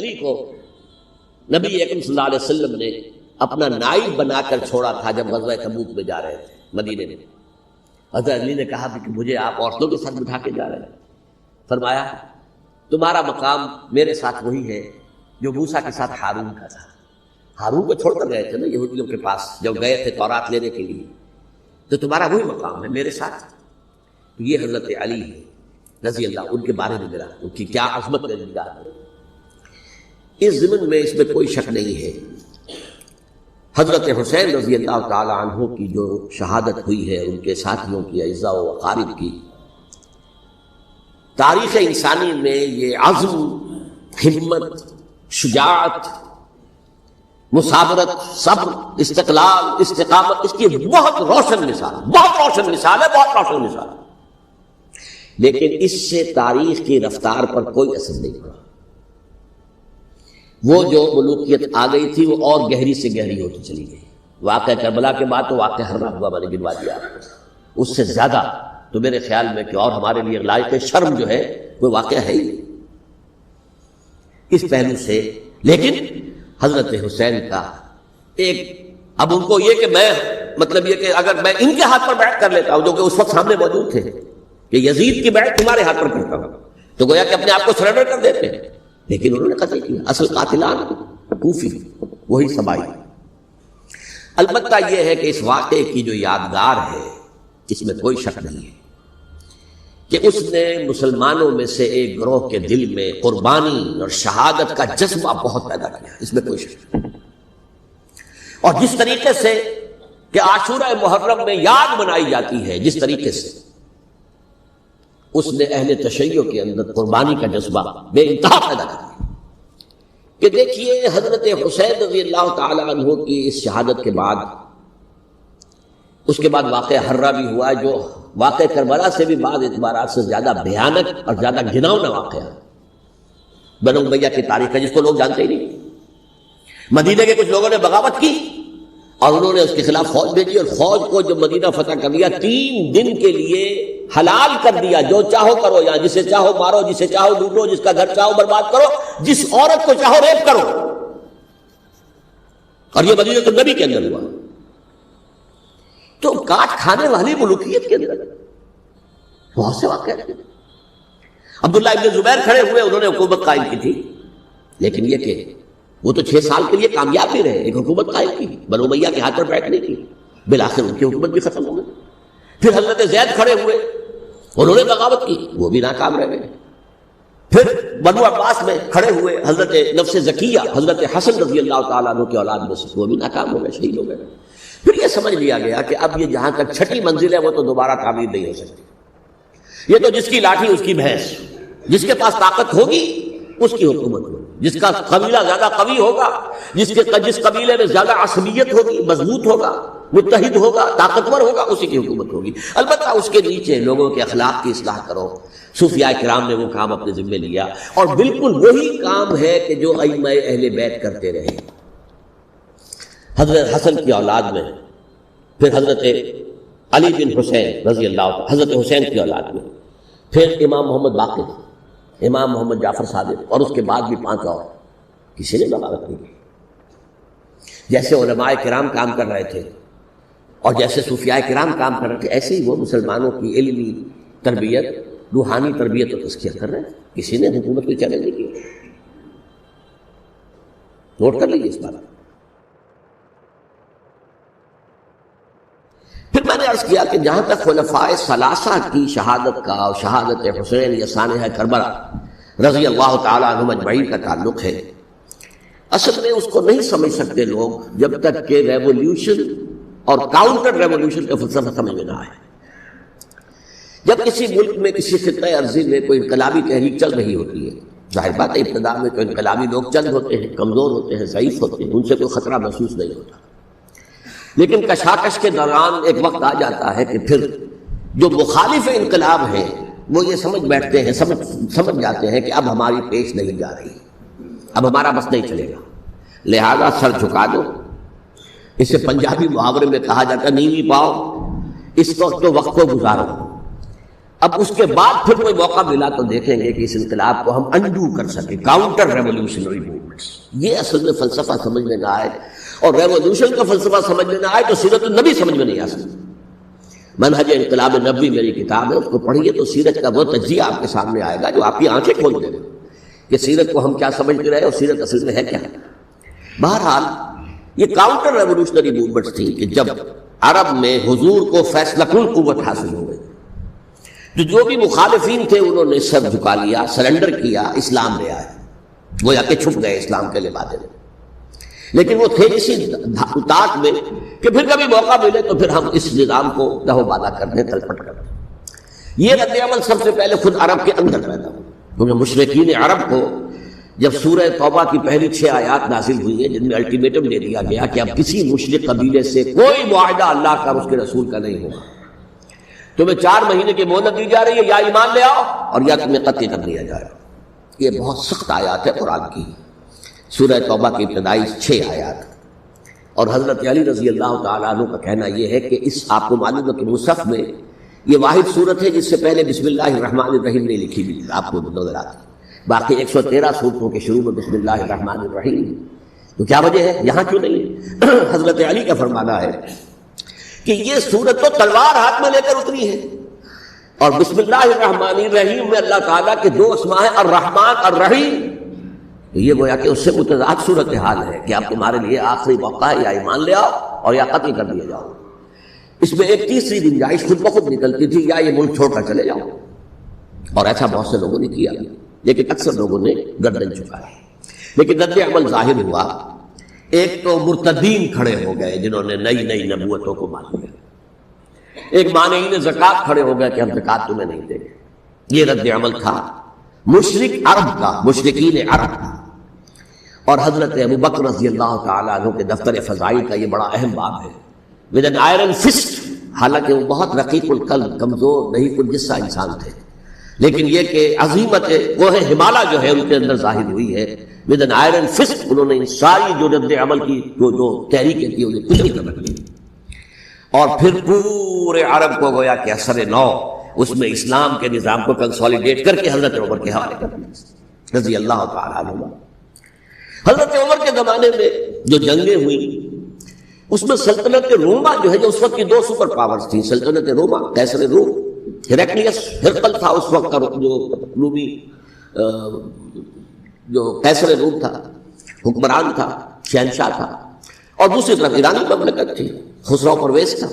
علی کو نبی اکرم صلی اللہ علیہ وسلم نے اپنا نائب بنا کر چھوڑا تھا جب غزوہ تبوک میں جا رہے تھے مدینے میں. حضرت علی نے کہا کہ مجھے آپ عورتوں کے ساتھ بٹھا کے جا رہے ہیں. فرمایا تمہارا مقام میرے ساتھ وہی ہے جو موسیٰ کے ساتھ ہارون کا تھا. ہارون کو چھوڑ کر گئے تھے نا یہودیوں کے پاس جب گئے تھے تورات لینے کے لیے, تو تمہارا وہی مقام ہے میرے ساتھ. تو یہ حضرت علی ہے رضی اللہ, ان کے بارے میں میرا ان کی کیا عظمت ہے نگاہ میں, اس ضمن میں اس میں کوئی شک نہیں ہے. حضرت حسین رضی اللہ تعالی عنہ کی جو شہادت ہوئی ہے, ان کے ساتھیوں کی, اعزاء و اقارب کی, تاریخ انسانی میں یہ عزم, ہمت, شجاعت, مثابرت, صبر, استقلال, استقامت, اس کی بہت روشن مثال, بہت روشن مثال ہے, بہت روشن مثال ہے. لیکن اس سے تاریخ کی رفتار پر کوئی اثر نہیں پڑا. وہ جو ملوکیت آ گئی تھی وہ اور گہری سے گہری ہوتی چلی گئی. واقعہ کربلا کے بعد تو واقعہ ہررا ہوا میں نے گنوا دیا, اس سے زیادہ تو میرے خیال میں کہ اور ہمارے لیے لائق شرم جو ہے وہ واقعہ ہے ہی اس پہلو سے. لیکن حضرت حسین کا ایک, اب ان کو یہ کہ میں مطلب یہ کہ اگر میں ان کے ہاتھ پر بیعت کر لیتا ہوں جو کہ اس وقت سامنے موجود تھے کہ یزید کی بیعت تمہارے ہاتھ پر کرتا ہوں, تو گویا کہ اپنے آپ کو سرنڈر کر دیتے ہیں. لیکن انہوں نے قتل کیا. اصل قاتلان کوفی, وہی سبائی. البتہ یہ ہے کہ اس واقعے کی جو یادگار ہے اس میں کوئی شک نہیں ہے کہ اس نے مسلمانوں میں سے ایک گروہ کے دل میں قربانی اور شہادت کا جذبہ بہت پیدا کیا, اس میں کوئی شک نہیں. اور جس طریقے سے کہ عاشورہ محرم میں یاد منائی جاتی ہے, جس طریقے سے اس نے اہل تشیع کے اندر قربانی کا جذبہ بے انتہا پیدا کر دیا. کہ دیکھیے حضرت حسین رضی اللہ تعالی عنہ کی اس شہادت کے بعد, اس کے بعد واقعہ ہررا بھی ہوا جو واقعہ کربلا سے بھی بعض اعتبارات سے زیادہ بھیانک اور زیادہ گھناؤنا واقعہ بنو امیہ کی تاریخ ہے جس کو لوگ جانتے ہی نہیں. مدینے کے کچھ لوگوں نے بغاوت کی اور انہوں نے اس کے خلاف فوج بھیجی, اور فوج کو جب مدینہ فتح کر لیا 3 دن کے لیے حلال کر دیا, جو چاہو کرو, یا جسے چاہو مارو, جسے چاہو لوٹو, جس کا گھر چاہو برباد کرو, جس عورت کو چاہو ریپ کرو. اور یہ مدینہ النبی کے اندر ہوا. تو کاٹ کھانے والی ملوکیت کے اندر بہت سے واقعات ہیں. عبداللہ ابن زبیر کھڑے ہوئے, انہوں نے حکومت قائم کی تھی, لیکن یہ کہ وہ تو 6 سال کے لیے کامیاب بھی رہے, ایک حکومت قائم کی, بنو امیہ کے ہاتھ پر بیٹھنے کی, بالآخر ان کی حکومت بھی ختم ہو گئی. پھر حضرت زید کھڑے ہوئے, انہوں نے بغاوت کی, وہ بھی ناکام رہ گئے. پھر بنو عباس میں کھڑے ہوئے حضرت نفس زکیہ, حضرت حسن رضی اللہ تعالیٰ عنہ کی اولاد میں سے, وہ بھی ناکام ہو گئے, شہید ہو گئے. پھر یہ سمجھ لیا گیا کہ اب یہ جہاں تک 6ٹھی منزل ہے وہ تو دوبارہ تعمیر نہیں ہو سکتی. یہ تو جس کی لاٹھی اس کی بھینس, جس کے پاس طاقت ہوگی اس کی حکومت ہوگی, جس کا قبیلہ زیادہ قوی ہوگا, جس قبیلے میں زیادہ عصبیت ہوگی, مضبوط ہوگا, متحد ہوگا, طاقتور ہوگا, اسی کی حکومت ہوگی. البتہ اس کے نیچے لوگوں کے اخلاق کی اصلاح کرو. صوفیاء کرام نے وہ کام اپنے ذمے لیا, اور بالکل وہی کام ہے کہ جو ائمہ اہل بیت کرتے رہے. حضرت حسن کی اولاد میں, پھر حضرت علی بن حسین رضی اللہ عنہ, حضرت حسین کی اولاد میں, پھر امام محمد باقر, امام محمد جعفر صادق, اور اس کے بعد بھی 5 اور. کسی نے بغاوت نہیں کی. جیسے علماء کرام کام کر رہے تھے اور جیسے صوفیاء کرام کام کر رہے تھے, ایسے ہی وہ مسلمانوں کی علمی تربیت, روحانی تربیت و تزکیہ کر رہے ہیں. کسی نے حکومت کو چیلنج نہیں کی. نوٹ کر لیجیے اس بات. پھر میں نے عرض کیا کہ جہاں تک خلفاء ثلاثہ کی شہادت کا اور شہادت حسین یا سانحہ کربلا رضی اللہ تعالیٰ عنہم اجمعین کا تعلق ہے, اصل میں اس کو نہیں سمجھ سکتے لوگ جب تک کہ ریولیوشن اور کاؤنٹر ریولیوشن کا فلسفہ سمجھ میں نہ آئے. جب کسی ملک میں, کسی خطہ ارضی میں کوئی انقلابی تحریک چل رہی ہوتی ہے, ظاہر بات ہے ابتدا میں تو انقلابی لوگ چند ہوتے ہیں, کمزور ہوتے ہیں, ضعیف ہوتے ہیں, ان سے کوئی خطرہ محسوس نہیں ہوتا. لیکن کشاکش کے دوران ایک وقت آ جاتا ہے کہ پھر جو مخالف انقلاب ہیں وہ یہ سمجھ بیٹھتے ہیں, سمجھ جاتے ہیں کہ اب ہماری پیش نہیں جا رہی, اب ہمارا بس نہیں چلے گا, لہذا سر جھکا دو. اسے پنجابی محاورے میں کہا جاتا ہے نیوی پاؤ, اس وقت تو وقت کو گزارو. اب اس کے بعد پھر کوئی موقع ملا تو دیکھیں گے کہ اس انقلاب کو ہم انڈو کر سکیں، کاؤنٹر ریولوشنری موومنٹس۔ یہ اصل میں فلسفہ سمجھ میں نہ آئے، اور ریولوشن کا فلسفہ سمجھ میں نہ آئے تو سیرت النبی سمجھ میں نہیں آ سکتی۔ منہج انقلاب نبوی میری کتاب ہے، اس کو پڑھیے تو سیرت کا وہ تجزیہ آپ کے سامنے آئے گا جو آپ کی آنکھیں کھول دے گا کہ سیرت کو ہم کیا سمجھتے رہے اور سیرت اصل میں ہے کیا۔ بہرحال یہ کاؤنٹر ریولوشنری موومنٹس تھی کہ جب عرب میں حضور کو فیصلہ کن قوت حاصل ہو گئی تو جو بھی مخالفین تھے انہوں نے سر جھکا لیا، سرنڈر کیا، اسلام لے آئے، گویا کہ چھپ گئے اسلام کے لبادے میں۔ لیکن وہ تھے اسی طاق میں کہ پھر کبھی موقع ملے تو پھر ہم اس نظام کو دہو بالا کر دیں، تلپٹ کر دیں۔ یہ رد عمل سب سے پہلے خود عرب کے اندر پیدا ہوا، کیونکہ مشرکین عرب کو جب سورہ توبہ کی پہلی 6 آیات نازل ہوئی ہیں جن میں الٹیمیٹم دے دیا گیا کہ اب کسی مشرک قبیلے سے کوئی معاہدہ اللہ کا اور اس کے رسول کا نہیں ہوگا، تمہیں 4 مہینے کی مہلت دی جا رہی ہے، یا ایمان لے آؤ اور یا تمہیں قتل کر دیا جائے۔ یہ بہت سخت آیات ہے قرآن کی، سورہ توبہ کی ابتدائی 6 آیات۔ اور حضرت علی رضی اللہ تعالیٰ عنہ کا کہنا یہ ہے کہ اس آپ کو معلوم ہے کہ مصحف میں یہ واحد صورت ہے جس سے پہلے بسم اللہ الرحمن الرحیم نہیں لکھی ہوئی، آپ کو نظر آتی، باقی 113 صورتوں کے شروع میں بسم اللہ الرحمن الرحیم۔ تو کیا وجہ ہے یہاں کیوں نہیں؟ حضرت علی کا فرمانا ہے کہ یہ سورت تو تلوار ہاتھ میں لے کر اتری ہے، اور بسم اللہ الرحمن الرحیم میں اللہ تعالیٰ کے 2 اسماء ہیں، الرحمن الرحیم۔ تو یہ گویا کہ اس سے متضاد صورتحال ہے کہ اب تمہارے لیے آخری موقع ہے، یا ایمان لے آؤ اور یا قتل کر دیا جاؤ۔ اس میں ایک تیسری گنجائش خود بخود نکلتی تھی، یا یہ ملک چھوڑ کر چلے جاؤ، اور ایسا بہت سے لوگوں نے کیا، لیکن اکثر لوگوں نے گردن جھکائی۔ لیکن رد عمل ظاہر ہوا، ایک تو مرتدین کھڑے ہو گئے جنہوں نے نئی نئی نبوتوں کو مان لیا، ایک مانعین زکوٰۃ کھڑے ہو گئے کہ ہم زکوٰۃ تمہیں نہیں دیں گے۔ یہ رد عمل تھا مشرک عرب کا، مشرکین عرب کا۔ اور حضرت ابو بکر رضی اللہ تعالیٰ عنہ کے دفتر فضائل کا یہ بڑا اہم باب ہے، ود این آئرن فسٹ، حالانکہ وہ بہت رقیق القلب، کمزور نہیں کل جسا انسان تھے، لیکن یہ کہ عظیمت کوہ ہمالیہ جو ہے ان کے اندر ظاہر ہوئی ہے، ود این آئرن فسٹ انہوں نے ان ساری جو رد عمل کی جو تحریکیں تھی انہیں کچھ نہیں کر دی، اور پھر پورے عرب کو گویا کہ اثر نو اس میں اسلام کے نظام کو کنسولیڈیٹ کر کے حضرت عمر کے حوالے کر دیا رضی اللہ تعالیٰ عنہ۔ حضرت عمر کے زمانے میں جو جنگیں ہوئیں اس میں سلطنت روما جو ہے، جو اس وقت کی 2 سپر پاورز تھیں، سلطنت روما، قیصر روم، ہیرکلیس، ہرقل تھا اس وقت کا جو رومی جو قیصر روم تھا، حکمران تھا، شہنشاہ تھا، اور دوسری طرف ایرانی مملکت تھی، خسرو پرویز تھا۔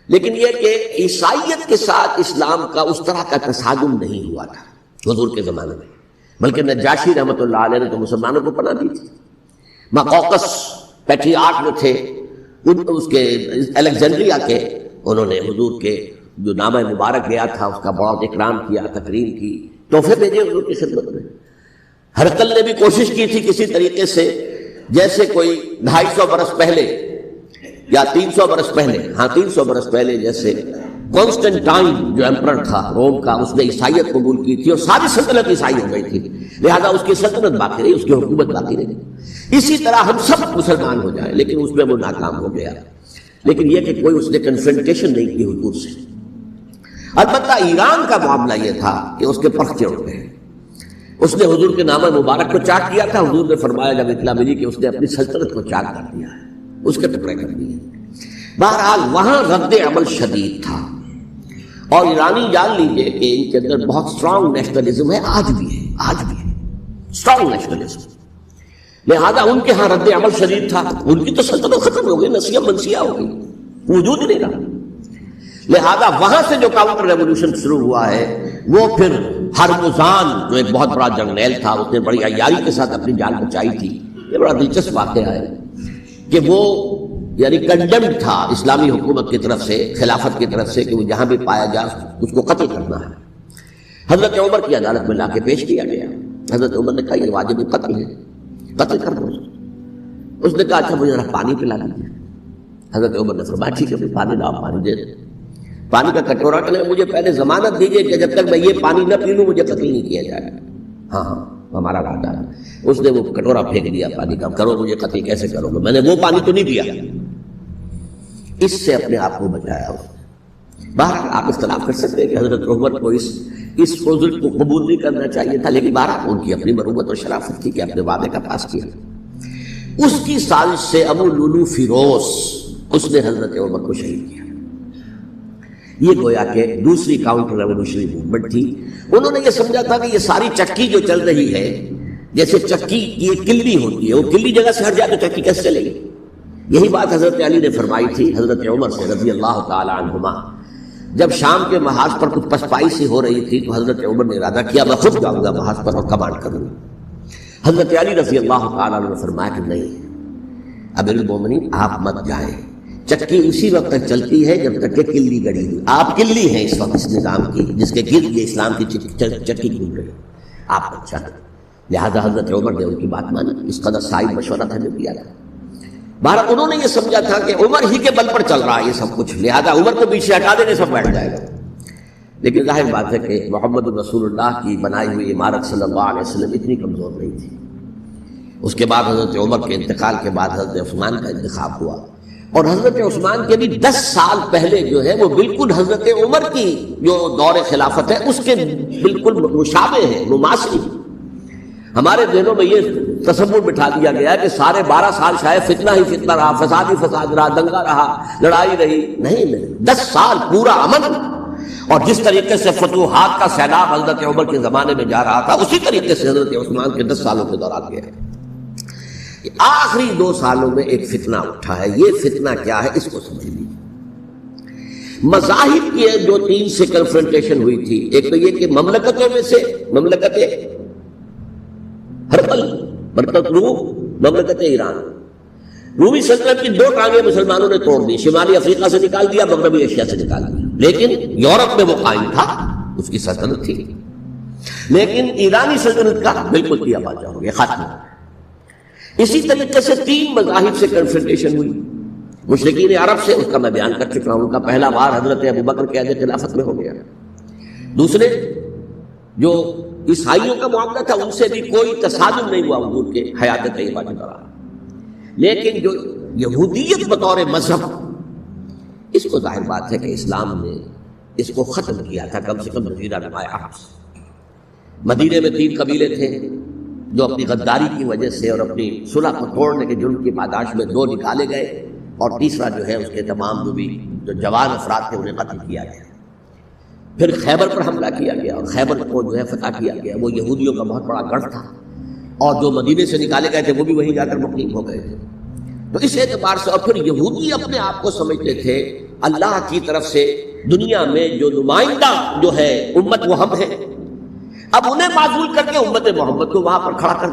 لیکن یہ کہ عیسائیت کے ساتھ اسلام کا اس طرح کا تصادم نہیں ہوا تھا حضور کے زمانے میں، بلکہ نجاشی رحمۃ اللہ علیہ نے تو مسلمانوں کو پناہ دی تھی۔ مقوقس پیٹریارک جو تھے اس کے الیگزینڈریا کے، انہوں نے حضور کے جو نامہ مبارک گیا تھا اس کا بہت اکرام کیا، تکریم کی، تحفے بھیجے حضور کی خدمت میں۔ ہرقل نے بھی کوشش کی تھی کسی طریقے سے، جیسے کوئی 250 برس پہلے یا 300 برس پہلے، 300 برس پہلے جیسے کانسٹنٹائن جو ایمپرر تھا روم کا، اس نے عیسائیت قبول کی تھی اور ساری سلطنت عیسائی ہو گئی تھی، لہذا اس کی سلطنت باقی رہی، اس کی حکومت باقی رہی۔ اسی طرح ہم سب مسلمان ہو جائیں، لیکن اس میں وہ ناکام ہو گیا۔ لیکن یہ کہ کوئی اس نے کنفرنٹیشن نہیں کی حضور سے۔ البتہ ایران کا معاملہ یہ تھا کہ اس کے پرخچے اڑ گئے، اس نے حضور کے نامہ مبارک کو چاک کیا تھا، حضور نے فرمایا جب اطلاع ملی کہ اس نے اپنی سلطنت کو چاک کر دیا ہے، اس کے ٹکڑے کر دیے۔ بہرحال وہاں رد عمل شدید تھا، اور ایرانی جان لیجئے کہ ان کے اندر بہت اسٹرانگ نیشنلزم ہے، آج بھی ہے اسٹرانگ نیشنلزم، لہذا ان کے ہاں رد عمل شدید تھا۔ ان کی تو سلطنت ختم ہو گئی، نسیہ منسیہ ہو گئی، وجود نہیں رہا۔ لہذا وہاں سے جو کاؤنٹر ریولوشن شروع ہوا ہے وہ پھر ہرمزان جو ایک بہت بڑا جرنیل تھا، اس نے بڑی عیاری کے ساتھ اپنی جان بچائی تھی۔ یہ بڑا دلچسپ واقعہ ہے کہ وہ یعنی کنڈمڈ تھا اسلامی حکومت کی طرف سے، خلافت کی طرف سے، کہ وہ جہاں بھی پایا جائے اس کو قتل کرنا ہے۔ حضرت عمر کی عدالت میں لا کے پیش کیا گیا، حضرت عمر نے کہا یہ واجب قتل ہے، قتل کر دو۔ اس نے کہا اچھا مجھے ذرا پانی پلا دیجیے۔ حضرت عمر نے فرمایا ٹھیک ہے پانی لاؤ، پانی دے دیں، پانی کا کٹورا کہ مجھے پہلے ضمانت دیجیے کہ جب تک میں یہ پانی نہ پی لوں مجھے قتل نہیں کیا جائے گا۔ ہاں ہمارا وعدہ ہے۔ اس نے وہ کٹورا پھینک دیا پانی کا، کرو مجھے قتل کیسے کرو گے، میں نے وہ پانی تو نہیں پیا۔ اس سے اپنے آپ کو بچایا اس نے۔ بہرحال آپ اختلاف کر سکتے ہیں کہ حضرت عمر کو اس عذر کو قبول نہیں کرنا چاہیے تھا، لیکن بہرحال ان کی اپنی مروت اور شرافت تھی کہ اپنے وعدے کا پاس کیا۔ اس کی سازش سے ابو لولو فیروز اس نے حضرت عمر کو شہید کیا۔ یہ گویا کہ دوسری کاؤنٹر ریولوشنری موومنٹ تھی۔ انہوں نے یہ سمجھا تھا کہ یہ ساری چکی جو چل رہی ہے، جیسے چکی کی ایک کلی ہوتی ہے، وہ کلی جگہ سے ہٹ جائے تو چکی کیسے چلے گی؟ یہی بات حضرت علی نے فرمائی تھی حضرت عمر سے رضی اللہ تعالی عنہما۔ جب شام کے محاذ پر کچھ پسپائی سی ہو رہی تھی تو حضرت عمر نے ارادہ کیا میں خود جاؤں گا محاذ پر اور کمانڈ کروں گا۔ حضرت علی رضی اللہ تعالی عنہ نے فرمایا کہ نہیں امیر المومنین آپ مت جائیں، چکی اسی وقت تک چلتی ہے جب تک کہ کلی گڑی ہوئی، آپ کلی ہیں اس وقت اس نظام کی جس کے گرد یہ اسلام کی چکی گھوم رہی، آپ مت جائیں۔ لہذا حضرت عمر نے ان کی بات مانی، اس قدر صائب مشورہ تھا جو کیا تھا۔ بہرحال انہوں نے یہ سمجھا تھا کہ عمر ہی کے بل پر چل رہا ہے یہ سب کچھ، لہذا عمر کو پیچھے ہٹا دینے سب بیٹھ جائے گا۔ لیکن ظاہر بات ہے کہ محمد رسول اللہ کی بنائی ہوئی عمارت صلی اللہ علیہ وسلم اتنی کمزور نہیں تھی۔ اس کے بعد حضرت عمر کے انتقال کے بعد حضرت عثمان کا انتخاب ہوا، اور حضرت عثمان کے بھی 10 سال پہلے جو ہے وہ بالکل حضرت عمر کی جو دور خلافت ہے اس کے بالکل مشابہ ہے، مماثل۔ ہمارے ذہنوں میں یہ تصور بٹھا دیا گیا کہ سارے 12 سال شاید فتنہ ہی فتنہ رہا، فساد ہی فساد رہا، دنگا رہا، لڑائی رہی۔ نہیں 10 سال پورا امن، اور جس طریقے سے فتوحات کا سیلاب حضرت عمر کے زمانے میں جا رہا تھا اسی طریقے سے حضرت عثمان کے 10 سالوں کے دوران گیا۔ آخری 2 سالوں میں ایک فتنہ اٹھا ہے، یہ فتنہ کیا ہے اس کو سمجھ لیجیے۔ مذاہب کی جو 3 سے کنفرنٹیشن ہوئی تھی، ایک تو یہ کہ مملکتوں میں سے مملکت ہرقل، مملکت روم، مملکت ایران، رومی سلطنت کی 2 ٹانگیں مسلمانوں نے توڑ دی، شمالی افریقہ سے نکال دیا، مغربی ایشیا سے نکال دیا، لیکن یورپ میں وہ قائم تھا، اس کی سلطنت تھی، لیکن ایرانی سلطنت کا بالکل کیا باجا ہو گیا، ختم۔ اسی طریقے سے 3 مذاہب سے کنفرنٹیشن ہوئی، مشرکین عرب سے، اس کا میں بیان کر چکا ہوں، ان کا پہلا وار حضرت ابوبکر کے عہد خلافت میں ہو گیا۔ دوسرے جو عیسائیوں کا معاملہ تھا ان سے بھی کوئی تصادم نہیں ہوا حضور کے حیات طیبہ کے دوران، لیکن جو یہودیت بطور مذہب، اس کو ظاہر بات ہے کہ اسلام نے اس کو ختم کیا تھا، کم سے کم جزیرہ نمایاں عرب سے۔ مدینے میں 3 قبیلے تھے جو اپنی غداری کی وجہ سے اور اپنی صلح کو توڑنے کے جرم کی پاداش میں 2 نکالے گئے، اور تیسرا جو ہے اس کے تمام جو جوان افراد تھے انہیں قتل کیا گیا۔ پھر خیبر پر حملہ کیا گیا، اور خیبر کو جو ہے فتح کیا گیا، وہ یہودیوں کا بہت بڑا گڑھ تھا، اور جو مدینے سے نکالے گئے تھے وہ بھی وہیں جا کر مقیم ہو گئے تھے۔ تو اس اعتبار سے، اور پھر یہودی اپنے آپ کو سمجھتے تھے اللہ کی طرف سے دنیا میں جو نمائندہ جو ہے امت وہ ہم ہیں، اب انہیں معزول کر کے امت محمد کو وہاں پر کھڑا کر